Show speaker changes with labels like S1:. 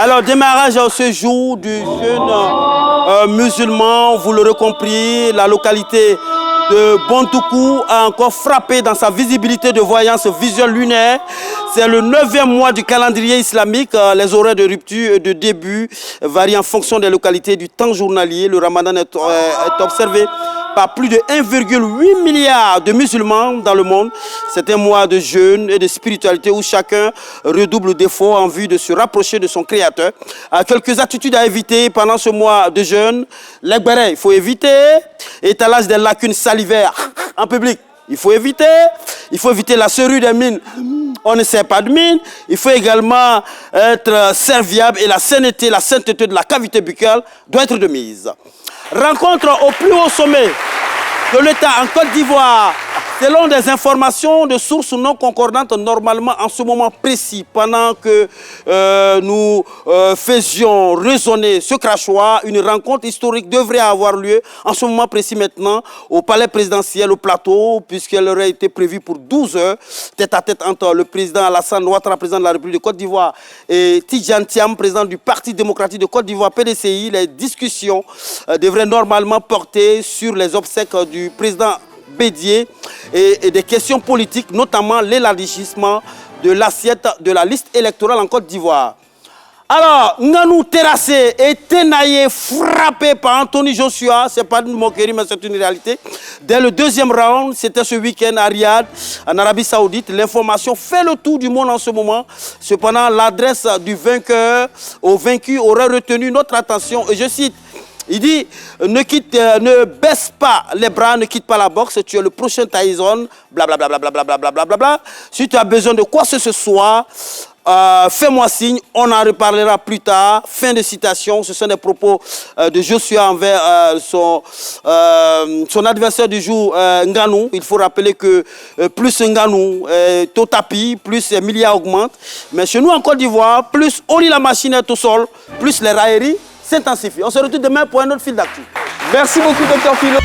S1: Alors, démarrage ce jour du jeune musulman, vous l'aurez compris, la localité de Bontoukou a encore frappé dans sa visibilité de voyance visuelle lunaire. C'est le 9e mois du calendrier islamique. Les horaires de rupture et de début varient en fonction des localités du temps journalier. Le ramadan est observé par plus de 1,8 milliard de musulmans dans le monde. C'est un mois de jeûne et de spiritualité où chacun redouble d'efforts en vue de se rapprocher de son créateur. Quelques attitudes à éviter pendant ce mois de jeûne. Les bérets, il faut éviter. Étalage des lacunes salivaires en public, il faut éviter. Il faut éviter la serrure des mines. On ne sert pas de mine. Il faut également être serviable et la sainteté de la cavité buccale doit être de mise. Rencontre au plus haut sommet de l'État en Côte d'Ivoire. Selon des informations de sources non concordantes, normalement en ce moment précis, pendant que nous faisions résonner ce crachoir, une rencontre historique devrait avoir lieu en ce moment précis maintenant au palais présidentiel, au plateau, puisqu'elle aurait été prévue pour 12 heures, tête à tête entre le président Alassane Ouattara, président de la République de Côte d'Ivoire, et Tidjane Thiam, président du Parti démocratique de Côte d'Ivoire, PDCI. Les discussions devraient normalement porter sur les obsèques du président Bédié et des questions politiques, notamment l'élargissement de l'assiette de la liste électorale en Côte d'Ivoire. Alors, Nganou terrassé et tenaillé, frappé par Anthony Joshua, c'est pas une moquerie, mais c'est une réalité. Dès le deuxième round, c'était ce week-end à Riyad, en Arabie Saoudite. L'information fait le tour du monde en ce moment. Cependant, l'adresse du vainqueur au vaincu aurait retenu notre attention. Et je cite, il dit, ne baisse pas les bras, ne quitte pas la boxe, tu es le prochain Tyson, blablabla, blablabla. Si tu as besoin de quoi que ce soit, fais-moi signe, on en reparlera plus tard. Fin de citation, ce sont des propos de Joshua envers son adversaire du jour, Nganou. Il faut rappeler que plus Nganou est au tapis, plus ses milliards augmentent. Mais chez nous en Côte d'Ivoire, plus on lit la machine est au sol, plus les railleries s'intensifient. On se retrouve demain pour un autre fil d'actu.
S2: Merci beaucoup, Dr Philo.